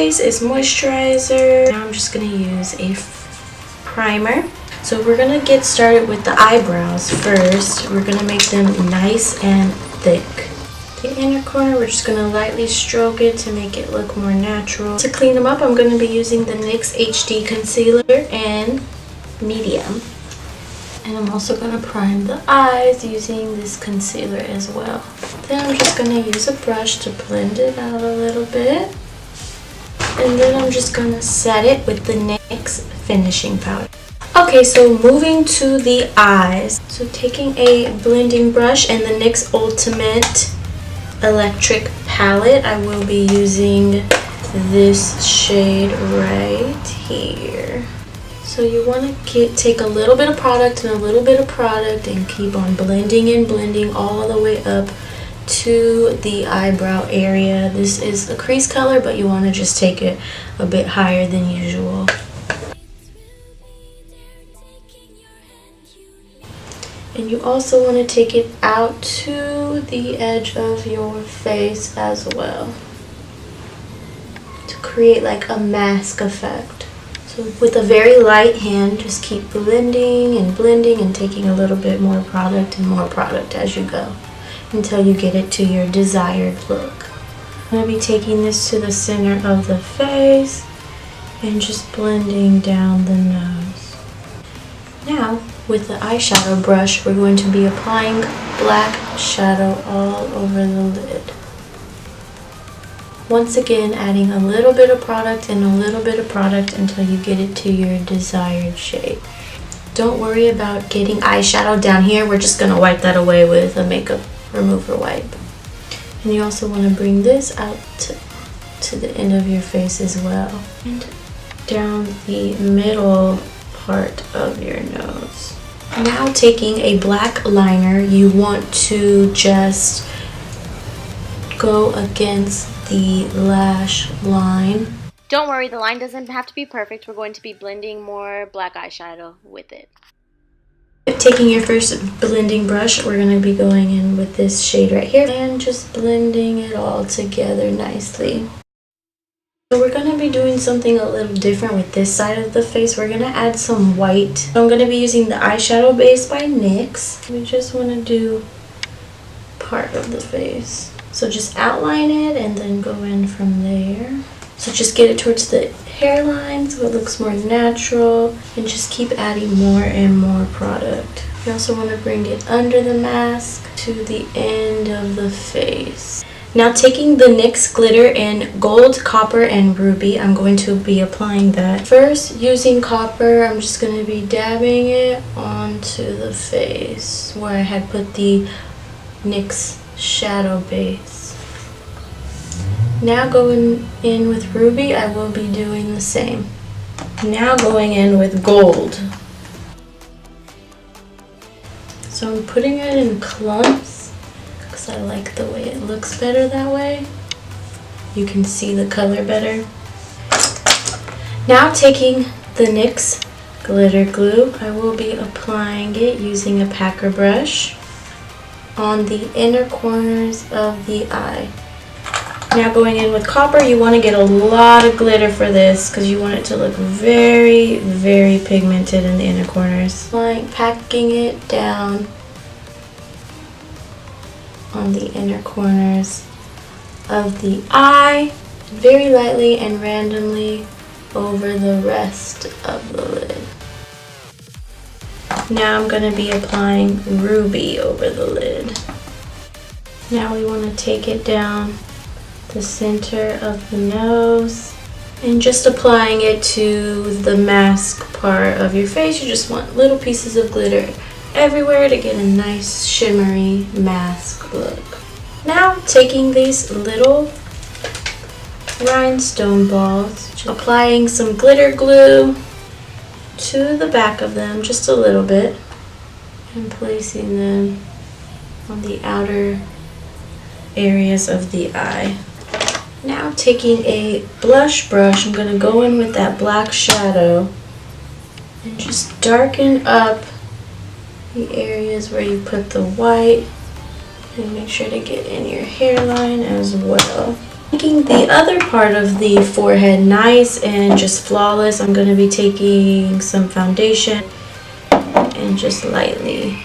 base is moisturizer. Now I'm just going to use a primer. So we're going to get started with the eyebrows first. We're going to make them nice and thick. The inner corner, we're just going to lightly stroke it to make it look more natural. To clean them up, I'm going to be using the NYX HD Concealer in medium. And I'm also going to prime the eyes using this concealer as well. Then I'm just going to use a brush to blend it out a little bit. And then I'm just going to set it with the NYX finishing powder. Okay, so moving to the eyes. So taking a blending brush and the NYX Ultimate Electric Palette, I will be using this shade right here. So you want to take a little bit of product and a little bit of product and keep on blending and blending all the way up to the eyebrow area. This is a crease color, but you want to just take it a bit higher than usual. And you also want to take it out to the edge of your face as well to create like a mask effect. So with a very light hand, just keep blending and taking a little bit more product and more product as you go until you get it to your desired look. I'm going to be taking this to the center of the face and just blending down the nose. Now, with the eyeshadow brush, we're going to be applying black shadow all over the lid. Once again, adding a little bit of product and a little bit of product until you get it to your desired shade. Don't worry about getting eyeshadow down here. We're just going to wipe that away with a makeup remover wipe. And you also want to bring this out to the end of your face as well. And down the middle part of your nose. Now taking a black liner, you want to just go against the lash line. Don't worry, the line doesn't have to be perfect. We're going to be blending more black eyeshadow with it. Taking your first blending brush, we're going to be going in with this shade right here and just blending it all together nicely. So we're going to be doing something a little different with this side of the face. We're going to add some white. So I'm going to be using the eyeshadow base by NYX. We just want to do part of the face. So just outline it and then go in from there. So just get it towards the hairline so it looks more natural and just keep adding more and more product. You also want to bring it under the mask to the end of the face. Now taking the NYX glitter in gold, copper, and ruby, I'm going to be applying that. First, using copper, I'm just going to be dabbing it onto the face where I had put the NYX shadow base. Now going in with ruby, I will be doing the same. Now going in with gold. So I'm putting it in clumps. I like the way it looks better that way. You can see the color better. Now taking the NYX Glitter Glue, I will be applying it using a packer brush on the inner corners of the eye. Now going in with copper, you want to get a lot of glitter for this because you want it to look very, very pigmented in the inner corners. Like packing it down on the inner corners of the eye, very lightly and randomly over the rest of the lid. Now I'm going to be applying ruby over the lid. Now we want to take it down the center of the nose and just applying it to the mask part of your face. You just want little pieces of glitter everywhere to get a nice shimmery mask look. Now taking these little rhinestone balls, just applying some glitter glue to the back of them just a little bit and placing them on the outer areas of the eye. Now taking a blush brush, I'm going to go in with that black shadow and just darken up the areas where you put the white and make sure to get in your hairline as well. Making the other part of the forehead nice and just flawless, I'm going to be taking some foundation and just lightly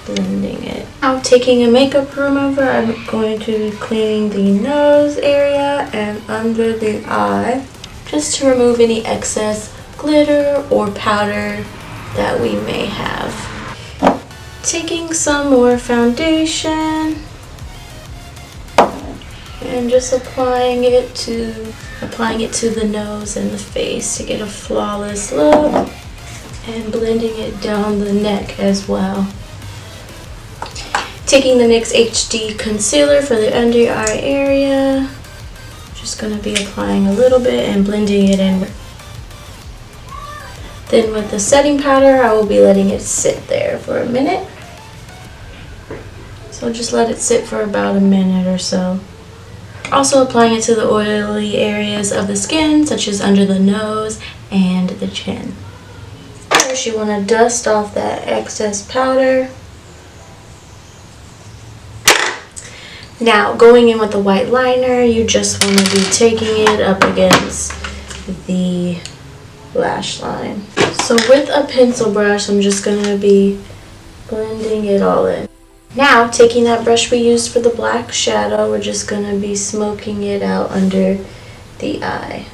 blending it. Now taking a makeup remover, I'm going to be cleaning the nose area and under the eye just to remove any excess glitter or powder that we may have. Taking some more foundation and just applying it to the nose and the face to get a flawless look, and blending it down the neck as well. Taking the NYX HD concealer for the under eye area, just going to be applying a little bit and blending it in. Then with the setting powder, I will be letting it sit there for a minute. So just let it sit for about a minute or so. Also applying it to the oily areas of the skin, such as under the nose and the chin. First, you want to dust off that excess powder. Now, going in with the white liner, you just want to be taking it up against the lash line. So with a pencil brush, I'm just going to be blending it all in. Now, taking that brush we used for the black shadow, we're just going to be smoking it out under the eye.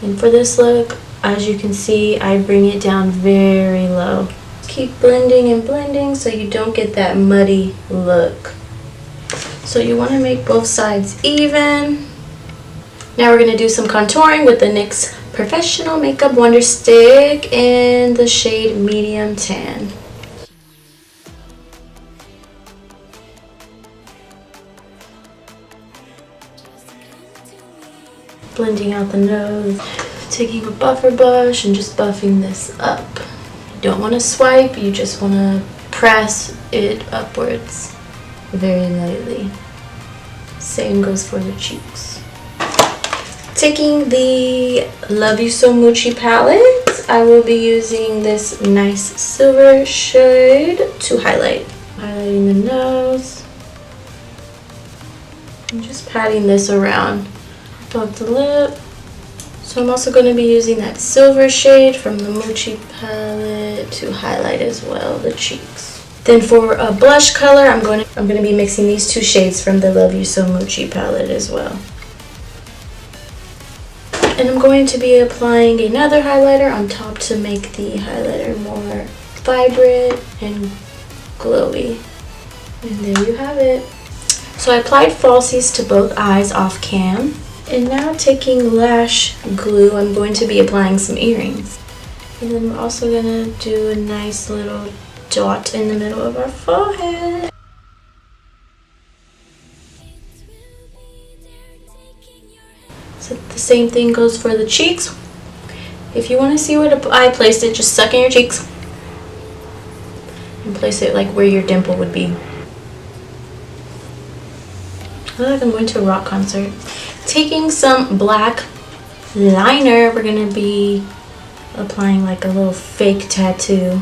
And for this look, as you can see, I bring it down very low. Keep blending and blending so you don't get that muddy look. So you want to make both sides even. Now we're going to do some contouring with the NYX Professional Makeup Wonder Stick in the shade Medium Tan. Blending out the nose, taking a buffer brush and just buffing this up. You don't want to swipe, you just want to press it upwards very lightly. Same goes for the cheeks. Taking the Love You So Moochi palette, I will be using this nice silver shade to highlight. Highlighting the nose. I'm just patting this around above the lip. So I'm also going to be using that silver shade from the Moochi palette to highlight as well the cheeks. Then for a blush color, I'm going to be mixing these two shades from the Love You So Moochi palette as well. And I'm going to be applying another highlighter on top to make the highlighter more vibrant and glowy. And there you have it. So I applied falsies to both eyes off cam. And now taking lash glue, I'm going to be applying some earrings. And then we're also going to do a nice little dot in the middle of our forehead. So the same thing goes for the cheeks. If you want to see where I placed it, just suck in your cheeks. And place it like where your dimple would be. I feel like I'm going to a rock concert. Taking some black liner, we're going to be applying like a little fake tattoo.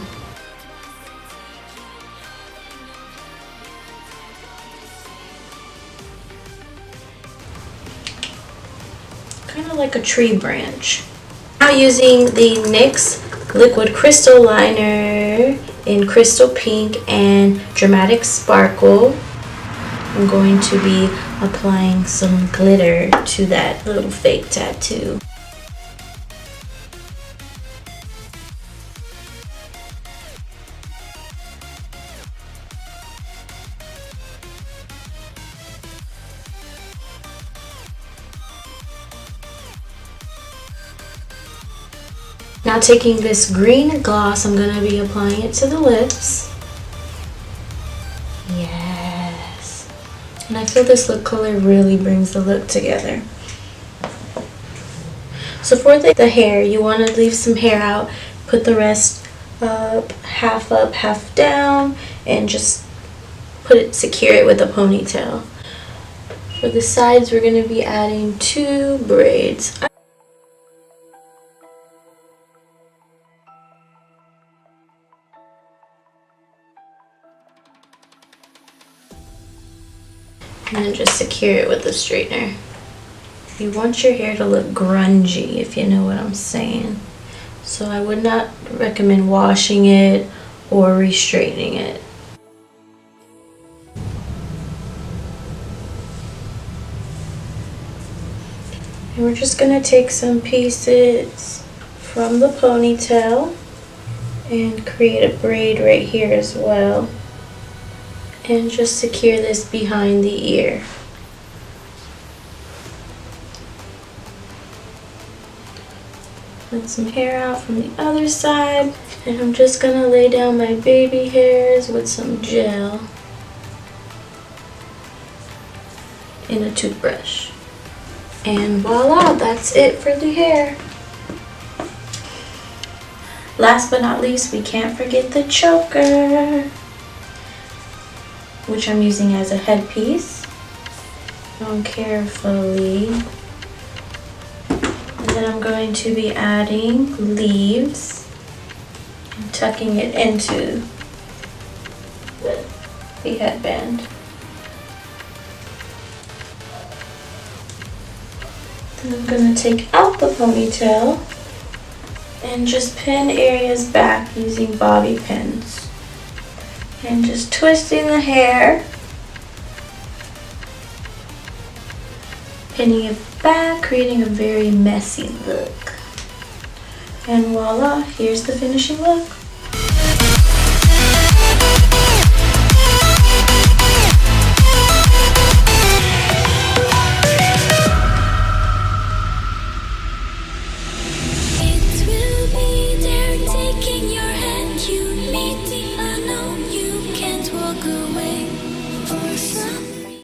Kind of like a tree branch. Now using the NYX Liquid Crystal Liner in Crystal Pink and Dramatic Sparkle, I'm going to be applying some glitter to that little fake tattoo. Now taking this green gloss, I'm going to be applying it to the lips. Yes. And I feel this lip color really brings the look together. So for the hair, you want to leave some hair out, put the rest up, half down, and just secure it with a ponytail. For the sides, we're going to be adding 2 braids. secure it with a straightener. You want your hair to look grungy, if you know what I'm saying. So I would not recommend washing it or restraightening it. And we're just gonna take some pieces from the ponytail and create a braid right here as well. And just secure this behind the ear. Let some hair out from the other side. And I'm just gonna lay down my baby hairs with some gel in a toothbrush. And voila, that's it for the hair. Last but not least, we can't forget the choker, which I'm using as a headpiece. Down carefully. And then I'm going to be adding leaves and tucking it into the headband. Then I'm going to take out the ponytail and just pin areas back using bobby pins. And just twisting the hair, pinning it back, creating a very messy look. And voila, here's the finishing look.